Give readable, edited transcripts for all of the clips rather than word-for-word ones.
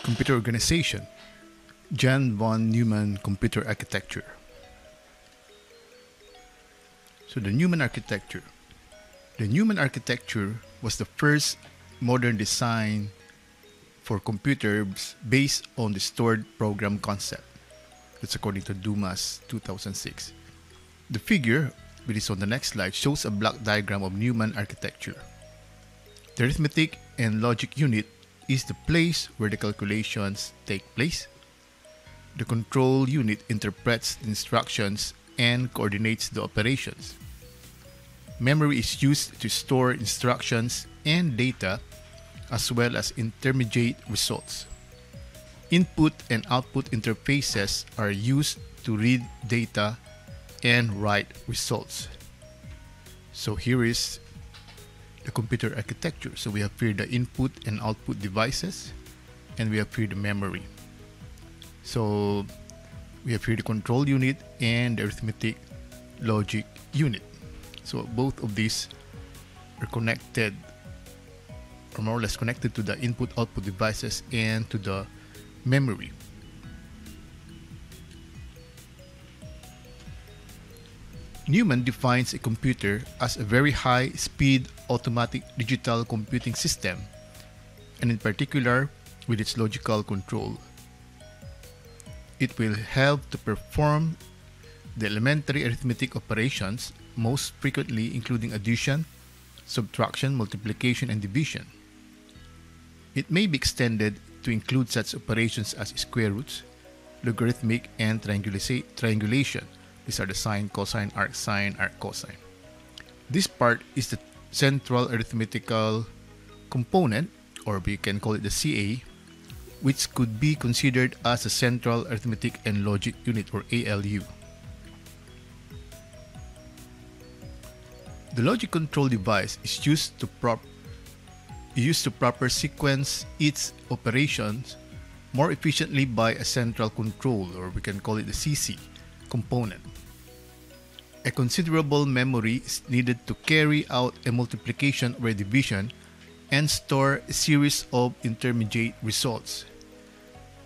Computer Organization, Jan von Neumann Computer Architecture. So the Neumann Architecture. The Neumann Architecture was the first modern design for computers based on the stored program concept. That's according to Dumas 2006. The figure, which is on the next slide, shows a block diagram of Neumann architecture. The arithmetic and logic unit is the place where the calculations take place. The control unit interprets the instructions and coordinates the operations. Memory is used to store instructions and data as well as intermediate results. Input and output interfaces are used to read data and write results. So here is the computer architecture. So we have here the input and output devices, and we have here the memory. So we have here the control unit and the arithmetic logic unit. So both of these are connected, or more or less connected, to the input-output devices and to the memory. Neumann defines a computer as a very high-speed automatic digital computing system, and in particular with its logical control. It will help to perform the elementary arithmetic operations, most frequently including addition, subtraction, multiplication, and division. It may be extended to include such operations as square roots, logarithmic, and triangulation. These are the sine, cosine, arc cosine. This part is the central arithmetical component, or we can call it the CA, which could be considered as a central arithmetic and logic unit, or ALU. The logic control device is used to proper sequence its operations more efficiently by a central control, or we can call it the CC component. A considerable memory is needed to carry out a multiplication or a division and store a series of intermediate results.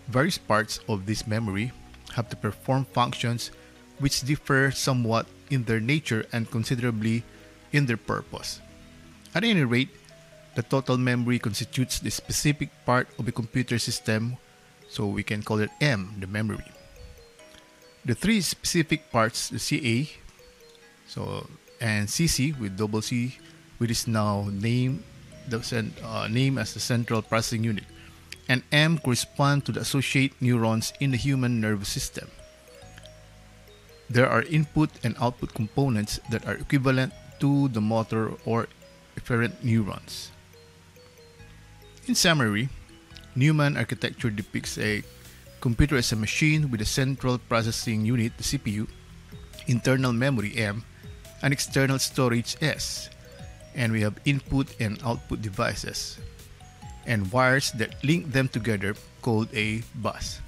Various parts of this memory have to perform functions which differ somewhat in their nature and considerably in their purpose. At any rate, the total memory constitutes the specific part of a computer system, so we can call it M, the memory. The three specific parts, the CA, and CC with double C, which is now named as the central processing unit, and M correspond to the associate neurons in the human nervous system. There are input and output components that are equivalent to the motor or efferent neurons. In summary, Neumann architecture depicts a computer as a machine with a central processing unit, the CPU, internal memory M, and external storage S, and we have input and output devices, and wires that link them together called a bus.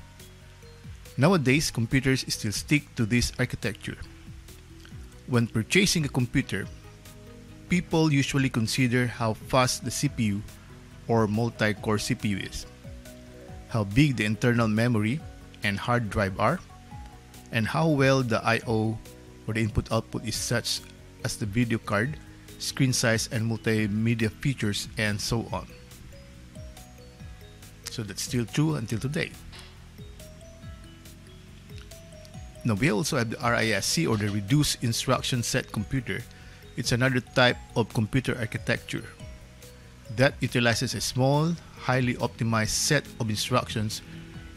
Nowadays, computers still stick to this architecture. When purchasing a computer, people usually consider how fast the CPU or multi-core CPU is, how big the internal memory and hard drive are, and how well the I/O or the input-output is, such as the video card, screen size, and multimedia features, and so on. So that's still true until today. Now we also have the RISC, or the Reduced Instruction Set Computer. It's another type of computer architecture that utilizes a small, highly optimized set of instructions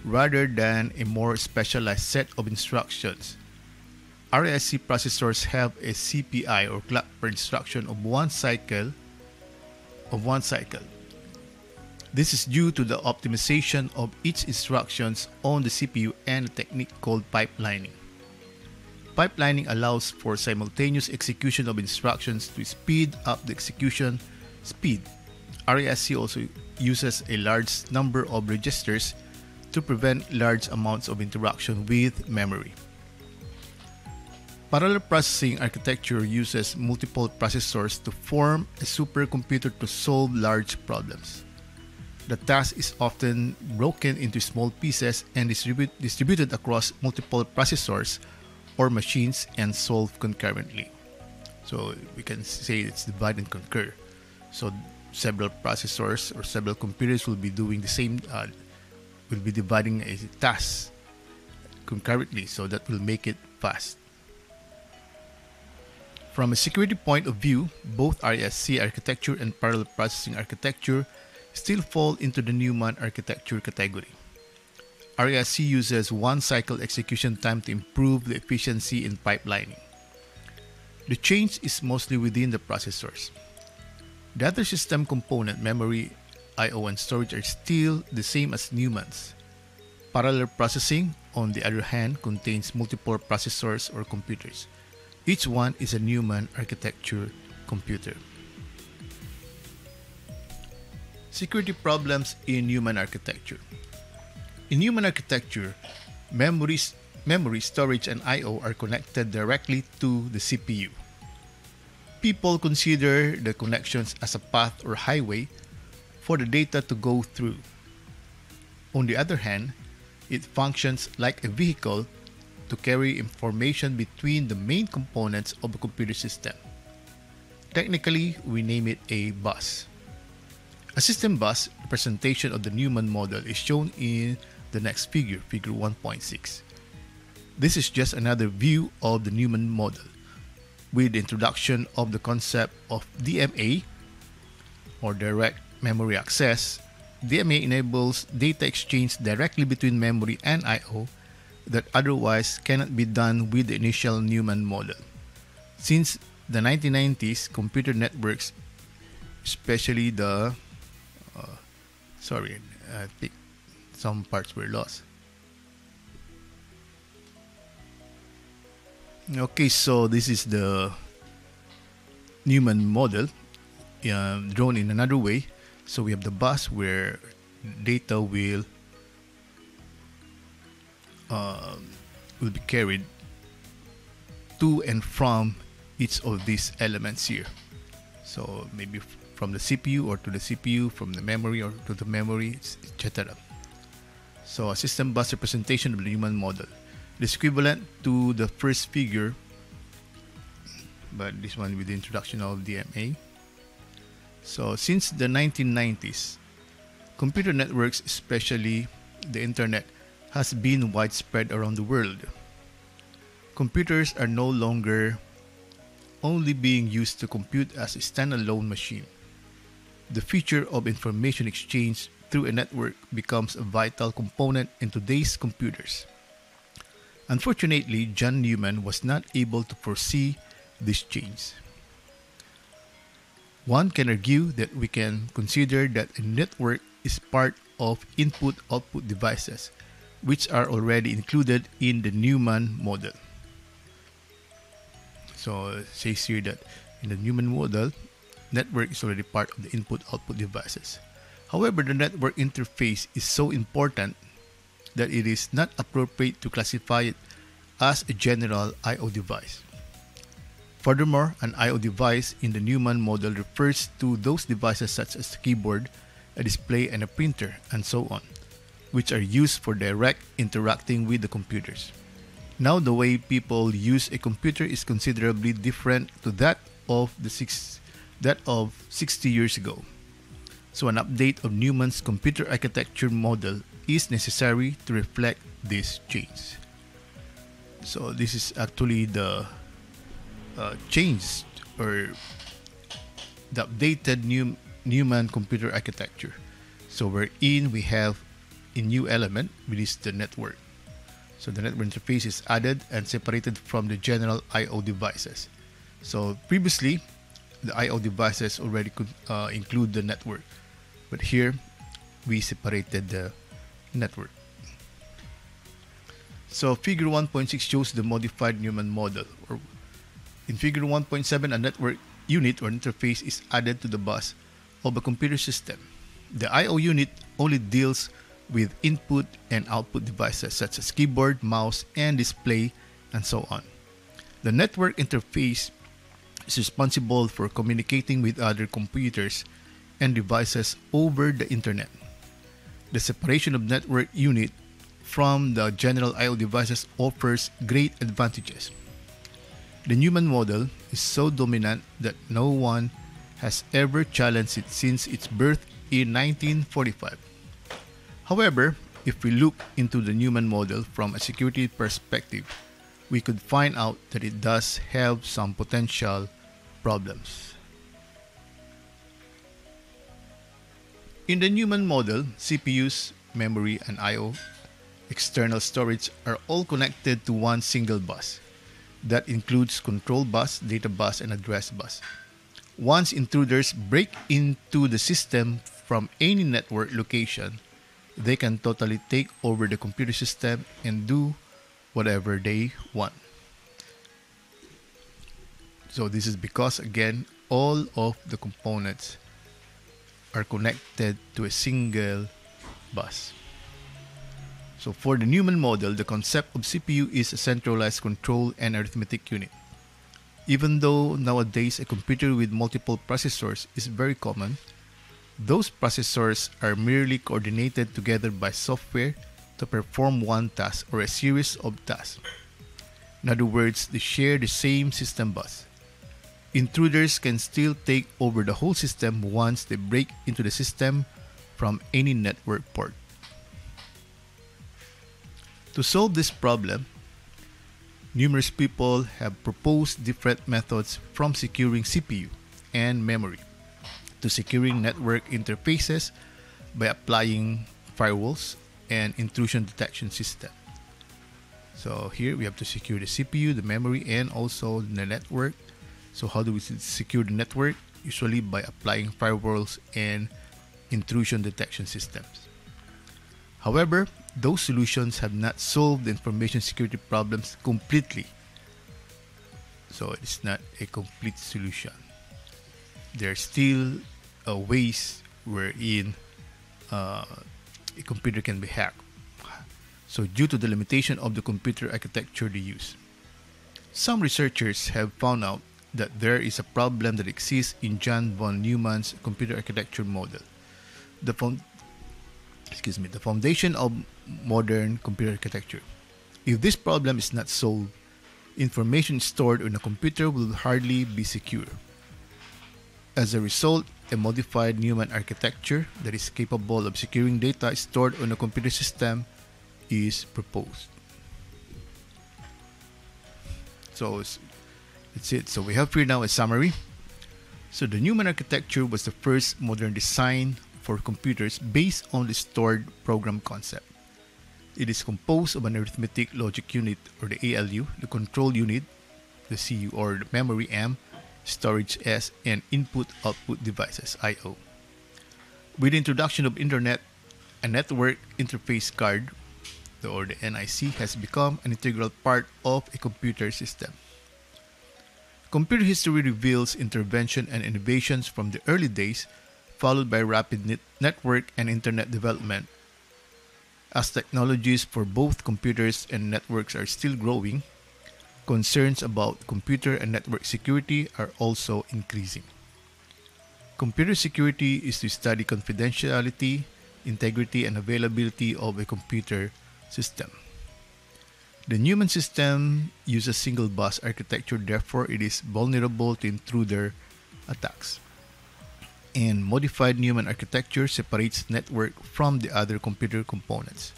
rather than a more specialized set of instructions. RISC processors have a CPI, or clock per instruction, of one cycle. This is due to the optimization of each instructions on the CPU and a technique called pipelining. Pipelining allows for simultaneous execution of instructions to speed up the execution speed. RISC also uses a large number of registers to prevent large amounts of interaction with memory. Parallel processing architecture uses multiple processors to form a supercomputer to solve large problems. The task is often broken into small pieces and distributed across multiple processors or machines and solved concurrently. So we can say it's divide and conquer. So several processors or several computers will be doing the same, will be dividing a task concurrently, so that will make it fast. From a security point of view, both RSC architecture and parallel processing architecture still fall into the Neumann architecture category. RSC uses one cycle execution time to improve the efficiency in pipelining. The change is mostly within the processors. The other system component, memory, I/O, and storage are still the same as Neumann's. Parallel processing, on the other hand, contains multiple processors or computers. Each one is a Neumann architecture computer. Security problems in Neumann architecture. In Neumann architecture, memory, storage, and I/O are connected directly to the CPU. People consider the connections as a path or highway for the data to go through. On the other hand, it functions like a vehicle to carry information between the main components of a computer system. Technically, we name it a bus. A system bus representation of the Neumann model is shown in the next figure, figure 1.6. This is just another view of the Neumann model. With the introduction of the concept of DMA, or direct memory access, DMA enables data exchange directly between memory and I/O that otherwise cannot be done with the initial Neumann model. Since the 1990s, computer networks, especially the I think some parts were lost. Okay, so this is the Neumann model drawn in another way. So we have the bus where data will be carried to and from each of these elements here. So maybe from the CPU or to the CPU, from the memory or to the memory, etc. So a system bus representation of the Neumann model. It is equivalent to the first figure, but this one with the introduction of DMA. So since the 1990s, computer networks, especially the internet, has been widespread around the world. Computers are no longer only being used to compute as a standalone machine. The feature of information exchange through a network becomes a vital component in today's computers. Unfortunately, John Neumann was not able to foresee this change. One can argue that we can consider that a network is part of input-output devices, which are already included in the Neumann model. So it says here that in the Neumann model, network is already part of the input-output devices. However, the network interface is so important that it is not appropriate to classify it as a general I/O device. Furthermore, an I/O device in the Neumann model refers to those devices such as a keyboard, a display, and a printer, and so on, which are used for direct interacting with the computers. Now, the way people use a computer is considerably different to that of 60 years ago. So an update of Neumann's computer architecture model is necessary to reflect this change. So this is actually the change or the updated Neumann computer architecture. So wherein we have a new element, which is the network. So the network interface is added and separated from the general I/O devices. So previously, the I/O devices already could include the network, but here we separated the network. So figure 1.6 shows the modified Neumann model. In figure 1.7, a network unit or interface is added to the bus of a computer system. The I/O unit only deals with input and output devices such as keyboard, mouse, and display, and so on. The network interface is responsible for communicating with other computers and devices over the internet. The separation of network unit from the general I/O devices offers great advantages. The Neumann model is so dominant that no one has ever challenged it since its birth in 1945. However, if we look into the Neumann model from a security perspective, we could find out that it does have some potential problems. In the Neumann model, CPUs, memory, and I/O external storage are all connected to one single bus. That includes control bus, data bus, and address bus. Once intruders break into the system from any network location, they can totally take over the computer system and do whatever they want. So this is because, again, all of the components are connected to a single bus. So for the Neumann model, the concept of CPU is a centralized control and arithmetic unit. Even though nowadays a computer with multiple processors is very common, those processors are merely coordinated together by software to perform one task or a series of tasks. In other words, they share the same system bus. Intruders can still take over the whole system once they break into the system from any network port. To solve this problem, numerous people have proposed different methods from securing CPU and memory to securing network interfaces by applying firewalls and intrusion detection system. So here we have to secure the CPU, the memory, and also the network. So how do we secure the network? Usually by applying firewalls and intrusion detection systems. However, those solutions have not solved the information security problems completely. So it's not a complete solution. There are still ways wherein a computer can be hacked. So due to the limitation of the computer architecture they use. Some researchers have found out that there is a problem that exists in John von Neumann's computer architecture model. The foundation of modern computer architecture. If this problem is not solved, information stored on a computer will hardly be secure. As a result, a modified Neumman architecture that is capable of securing data stored on a computer system is proposed. So that's it. So we have here now a summary. So the Neumman architecture was the first modern design for computers based on the stored program concept. It is composed of an arithmetic logic unit, or the ALU, the control unit, the CU or the memory M, storage S, and input-output devices, I/O. With the introduction of Internet, a network interface card, or the NIC, has become an integral part of a computer system. Computer history reveals intervention and innovations from the early days, followed by rapid network and internet development. As technologies for both computers and networks are still growing, concerns about computer and network security are also increasing. Computer security is to study confidentiality, integrity, and availability of a computer system. The Neumann system uses single bus architecture, therefore it is vulnerable to intruder attacks. And modified Neumann architecture separates network from the other computer components.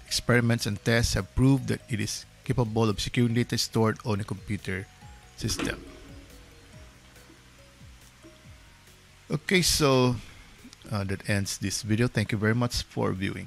Experiments and tests have proved that it is capable of securing data stored on a computer system. Okay, so that ends this video. Thank you very much for viewing.